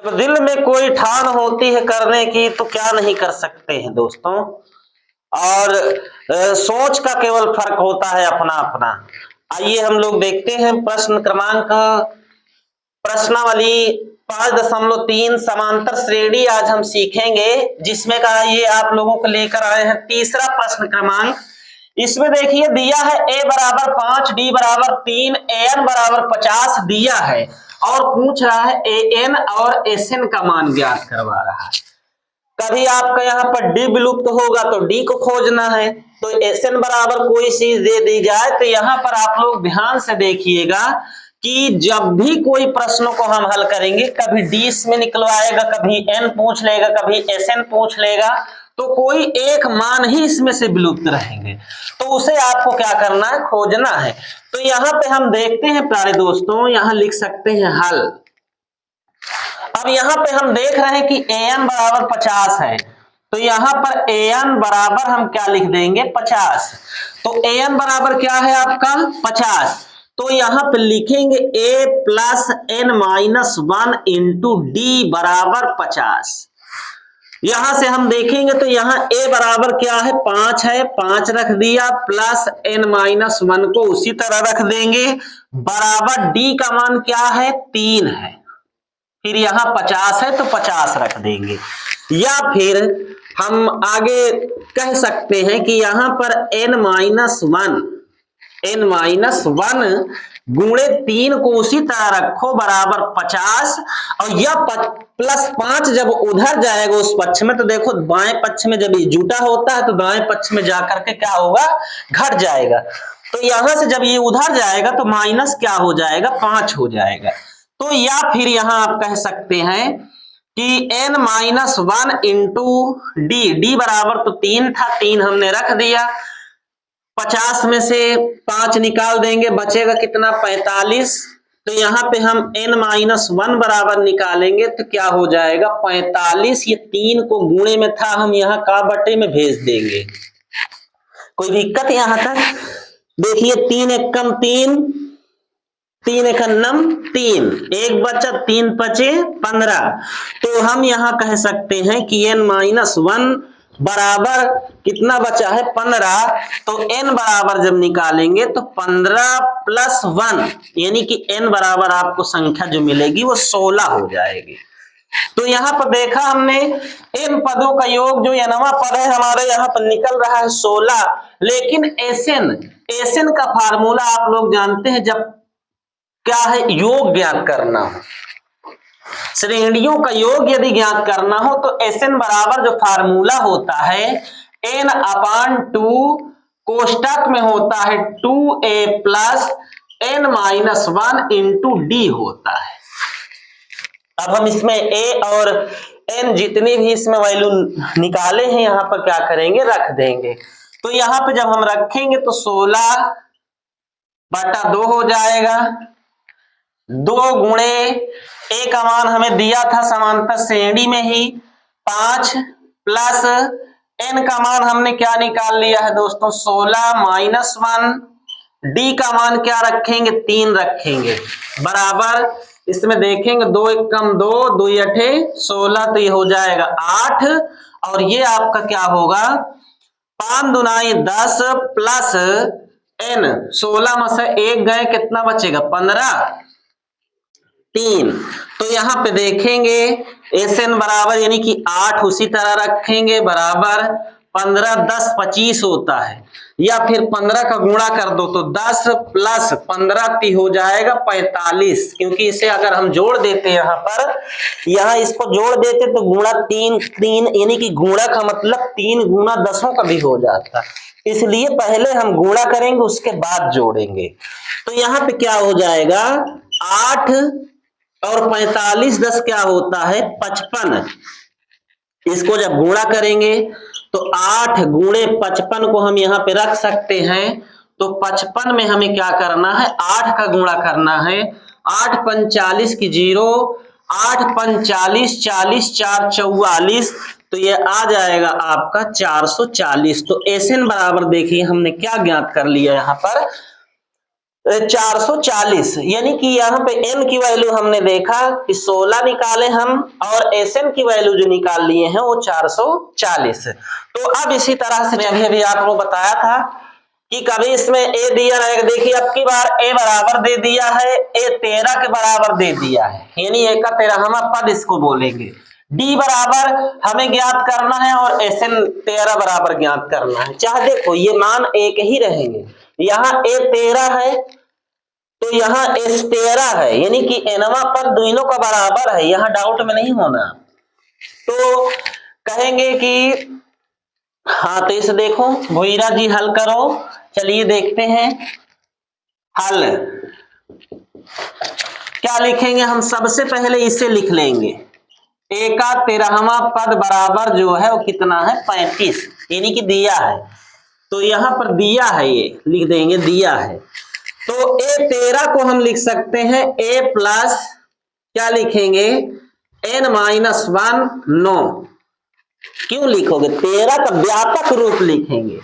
जब दिल में कोई ठान होती है करने की तो क्या नहीं कर सकते हैं दोस्तों। और सोच का केवल फर्क होता है अपना अपना। आइए हम लोग देखते हैं प्रश्न क्रमांक प्रश्नावली 5.3 समांतर श्रेणी आज हम सीखेंगे, जिसमें का ये आप लोगों को लेकर आए हैं तीसरा प्रश्न क्रमांक। इसमें देखिए दिया है a बराबर 5, d बराबर 3, an बराबर 50 दिया है और पूछ रहा है an और sn का मान ज्ञात करवा रहा है। कभी आपका यहाँ पर d विलुप्त होगा तो d को खोजना है, तो sn बराबर कोई चीज दे दी जाए तो यहाँ पर आप लोग ध्यान से देखिएगा कि जब भी कोई प्रश्नों को हम हल करेंगे, कभी d इसमें निकलवाएगा, कभी n पूछ लेगा, कभी sn पूछ लेगा, तो कोई एक मान ही इसमें से विलुप्त रहेंगे, तो उसे आपको क्या करना है, खोजना है। तो यहाँ पे हम देखते हैं प्यारे दोस्तों, यहाँ लिख सकते हैं हल। अब यहाँ पे हम देख रहे हैं कि an बराबर 50 है, तो यहाँ पर an बराबर हम क्या लिख देंगे, 50। तो an बराबर क्या है आपका 50, तो यहाँ पे लिखेंगे a plus n minus 1 into D बराबर 50। यहां से हम देखेंगे तो यहाँ a बराबर क्या है, 5 है, 5 रख दिया, प्लस n माइनस 1 को उसी तरह रख देंगे, बराबर d का मान क्या है, 3 है, फिर यहाँ 50 है तो 50 रख देंगे। या फिर हम आगे कह सकते हैं कि यहाँ पर n माइनस 1 गुणे 3 को उसी तरह रखो बराबर 50, और यह प्लस 5 जब उधर जाएगा उस पक्ष में, तो देखो बाएं पक्ष में जब ये जुटा होता है तो दाएं पक्ष में जाकर के क्या होगा, घट जाएगा। तो यहां से जब ये उधर जाएगा तो माइनस क्या हो जाएगा, 5 हो जाएगा। तो या फिर यहां आप कह सकते हैं कि n माइनस 1 इंटू डी बराबर तो 3 था, 3 हमने रख दिया, 50 में से 5 निकाल देंगे, बचेगा कितना, 45। तो यहाँ पे हम n माइनस 1 बराबर निकालेंगे तो क्या हो जाएगा, 45। ये 3 को गुणे में था, हम यहाँ का बटे में भेज देंगे, कोई दिक्कत यहाँ तक। देखिए 3 एकम 3, 3 एकन्नम 3, एक बचा, 3 बचे 15। तो हम यहाँ कह सकते हैं कि n माइनस 1 बराबर कितना बचा है, 15। तो n बराबर जब निकालेंगे तो 15 प्लस 1 यानी कि n बराबर आपको संख्या जो मिलेगी वो 16 हो जाएगी। तो यहाँ पर देखा हमने n पदों का योग जो nवां पद है हमारे यहाँ पर निकल रहा है 16, लेकिन एसएन का फार्मूला आप लोग जानते हैं, जब क्या है, योग ज्ञात करना हो, श्रेणियों का योग यदि ज्ञात करना हो तो एसएन बराबर जो फार्मूला होता है n अपान 2 कोष्टक में होता है 2a plus n minus 1 into D होता है। अब हम इसमें a और n जितनी भी इसमें वैल्यू निकाले हैं यहाँ पर क्या करेंगे, रख देंगे। तो यहाँ पे जब हम रखेंगे तो 16/2 हो जाएगा, 2 गुणे a का मान हमें दिया था समांतर श्रेणी में ही 5, प्लस n का मान हमने क्या निकाल लिया है दोस्तों, 16 माइनस 1, d का मान क्या रखेंगे, 3 रखेंगे, बराबर इसमें देखेंगे 2 एकम 2, 2 अठे 16, तो ये हो जाएगा 8, और ये आपका क्या होगा, 5 दुनाई 10 प्लस n, 16 में से 1 गए, कितना बचेगा, 15, 3। तो यहाँ पे देखेंगे एसएन बराबर यानी कि 8 उसी तरह रखेंगे, बराबर 15, 10 25 होता है, या फिर 15 का गुणा कर दो तो 10 प्लस 15 हो जाएगा 45, क्योंकि इसे अगर हम जोड़ देते यहाँ पर, यहाँ इसको जोड़ देते तो गुणा 3 यानी कि गुणा का मतलब 3 गुणा 10 का भी हो जाता, इसलिए पहले हम गुणा करेंगे उसके बाद जोड़ेंगे। तो यहाँ पे क्या हो जाएगा, 8 और 45, 10 क्या होता है, 55। इसको जब गुणा करेंगे तो 8 गुणे 55 को हम यहाँ पे रख सकते हैं, तो 55 में हमें क्या करना है, 8 का गुणा करना है, 8 45 की 0, 8 45 40 4 44, तो ये आ जाएगा आपका 440। तो एसएन बराबर देखिए हमने क्या ज्ञात कर लिया यहाँ पर, 440, यानी कि यहाँ पे n की वैल्यू हमने देखा कि 16 निकाले हम और Sn की वैल्यू जो निकाल लिए हैं वो 440। तो अब इसी तरह से अभी अभी आपको बताया था कि कभी इसमें a दिया रहेगा, देखिए अब की बार a बराबर दे दिया है, a 13 के बराबर दे दिया है, यानी a का 13वां पद इसको बोलेंगे। d बराबर हमें ज्ञात करना है और Sn 13 बराबर ज्ञात करना है। चाहे देखो ये मान एक ही रहेंगे, यहाँ a 13 है तो यहाँ s 13 है, यानी कि nवां पद दोनों का बराबर है, यहाँ डाउट में नहीं होना। तो कहेंगे कि हाँ, तो इसे देखो भोईरा जी हल करो। चलिए देखते हैं हल क्या लिखेंगे। हम सबसे पहले इसे लिख लेंगे, a का 13वां पद बराबर जो है वो कितना है 35, यानी कि दिया है, तो यहाँ पर दिया है, ये लिख देंगे दिया है। तो a 13 को हम लिख सकते हैं a प्लस क्या लिखेंगे n-1 9। क्यों लिखोगे, 13 का व्यापक रूप लिखेंगे,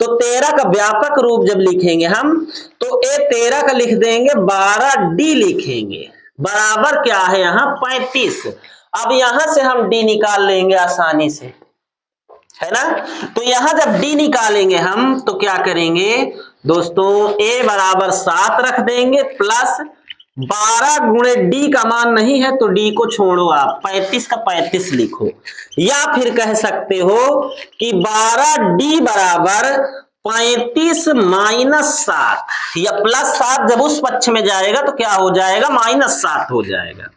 तो 13 का व्यापक रूप जब लिखेंगे हम तो a 13 का लिख देंगे 12d लिखेंगे, बराबर क्या है यहाँ 35। अब यहां से हम d निकाल लेंगे आसानी से, है ना। तो यहां जब d निकालेंगे हम तो क्या करेंगे दोस्तों, a बराबर 7 रख देंगे प्लस 12 गुणे d का मान नहीं है तो d को छोड़ो, आप 35 का 35 लिखो, या फिर कह सकते हो कि 12d बराबर 35 माइनस 7 या प्लस 7, जब उस पक्ष में जाएगा तो क्या हो जाएगा माइनस 7 हो जाएगा।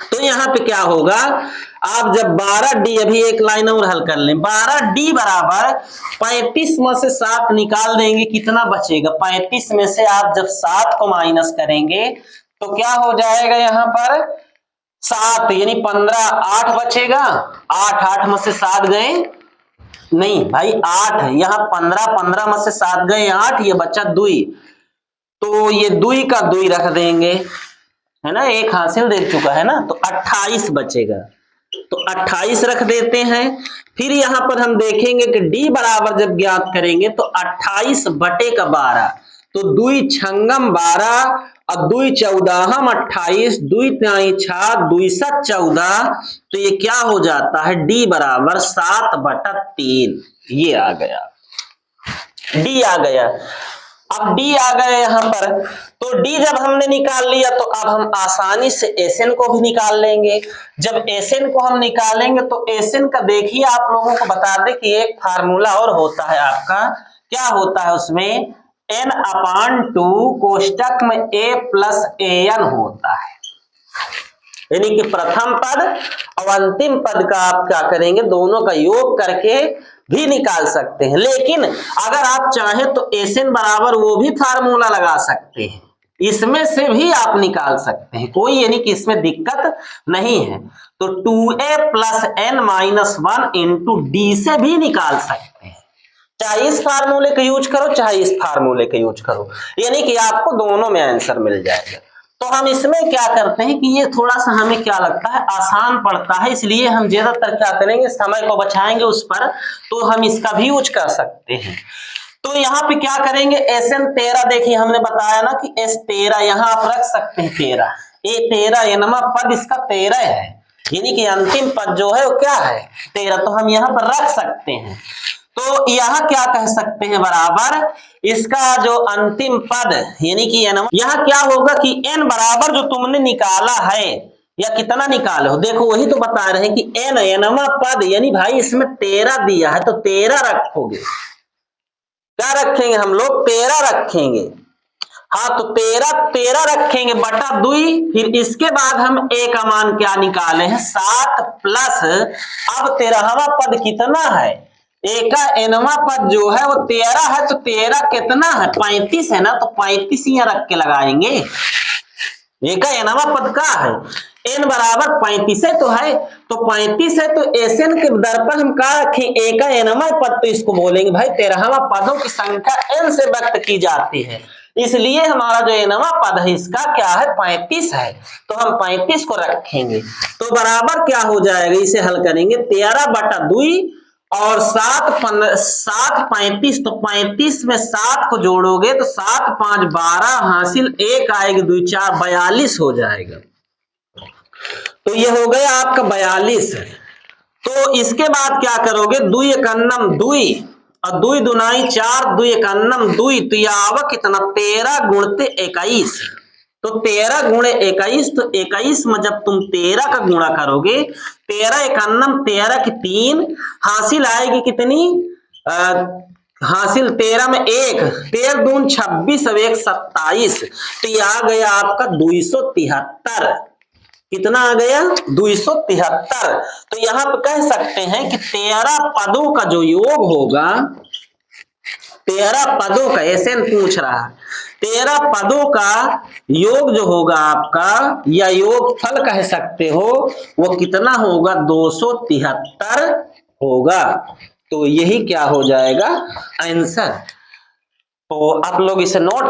तो यहाँ पे क्या होगा, आप जब 12d, अभी एक लाइन और हल कर लें, 12d बराबर 35 में से 7 निकाल देंगे, कितना बचेगा 35 में से आप जब 7 को माइनस करेंगे तो क्या हो जाएगा यहाँ पर 7, यानी 15, 8 बचेगा, 8 में से 7 गए नहीं भाई 8, यहाँ 15 में से 7 गए 8, ये बचा 2, तो ये 2 का 2 रख देंगे, है ना, एक हासिल देख चुका है ना, तो 28 बचेगा, तो 28 रख देते हैं। फिर यहां पर हम देखेंगे कि d बराबर जब ज्ञात करेंगे तो 28 बटे का 12, तो 2 छंगम 12 और 2 14 28, 2 3 6, 2 7 14, तो ये क्या हो जाता है d बराबर 7/3, ये आ गया, d आ गया। अब d आ गए यहाँ पर, तो d जब हमने निकाल लिया तो अब हम आसानी से Sn को भी निकाल लेंगे। जब Sn को हम निकालेंगे तो Sn का देखिए आप लोगों को बता दें कि एक फार्मूला और होता है आपका, क्या होता है उसमें n/2 कोष्टक में a प्लस an होता है, यानी कि प्रथम पद और अंतिम पद का आप क्या करेंगे दोनों का योग करके भी निकाल सकते हैं, लेकिन अगर आप चाहें तो Sn बराबर वो भी फार्मूला लगा सकते हैं, इसमें से भी आप निकाल सकते हैं, कोई यानी कि इसमें दिक्कत नहीं है। तो 2a plus n-1 into d से भी निकाल सकते हैं, चाहे इस फार्मूले का यूज करो चाहे इस फार्मूले का यूज करो, यानी कि आपको दोनों में आंसर मिल जाएगा। तो हम इसमें क्या करते हैं कि ये थोड़ा सा हमें क्या लगता है आसान पड़ता है, इसलिए हम ज्यादातर क्या करेंगे समय को बचाएंगे उस पर, तो हम इसका भी यूज कर सकते हैं। तो यहाँ पे क्या करेंगे Sn 13, देखिए हमने बताया ना कि S 13, यहाँ आप रख सकते हैं 13, ये 13 यानी पद इसका 13 है, यानी कि अंतिम पद जो है वो क्या है 13, तो हम यहाँ पर रख सकते हैं। तो यहाँ क्या कह सकते हैं बराबर इसका जो अंतिम पद यानी कि n, यहाँ क्या होगा कि n बराबर जो तुमने निकाला है या कितना निकाले हो, देखो वही तो बता रहे हैं कि n nवां पद, यानी भाई इसमें 13 दिया है तो 13 रखोगे, क्या रखेंगे हम लोग 13 रखेंगे, हाँ तो 13 रखेंगे बटा 2, फिर इसके बाद हम a का मान क्या निकाले हैं 7 प्लस, अब 13वां पद कितना है, a का nवां पद जो है वो 13 है, तो 13 कितना है 35 है ना, तो 35 यहाँ रख के लगाएंगे, a का nवां पद का है n बराबर 35 है, तो है तो 35 है, तो Sn के दर पर हम क्या रखें a का nवां पद, तो इसको बोलेंगे भाई 13वां पदों की संख्या n से व्यक्त की जाती है, इसलिए हमारा जो nवां पद है इसका क्या है 35 है, तो हम 35 को रखेंगे, तो बराबर क्या हो जाएगा, इसे हल करेंगे 13/2 और 7 35, तो 35 में 7 को जोड़ोगे तो 7 5 12 हासिल 1 आएगी, 2 4 42 हो जाएगा। तो ये हो गया आपका 42। तो इसके बाद क्या करोगे, 2 एकन्नम 2 और 2 दुनाई 4, 2 एकन्नम 2, तो ये आवा कितना 13 गुणते 21। तो 13 गुणे 21, तो 21 में जब तुम 13 का गुणा करोगे, 13 एकन्नम 13 की 3 हासिल आएगी कितनी, हासिल 13 में 1, 13 दून 26 और 1 27, तो ये आ गया आपका 273। कितना आ गया 273। तो यहां पर कह सकते हैं कि 13 पदों का जो योग होगा, 13 पदों का एसएन पूछ रहा है, 13 पदों का योग जो होगा आपका, या योग फल कह सकते हो, वो कितना होगा 273 होगा। तो यही क्या हो जाएगा आंसर। तो आप लोग इसे नोट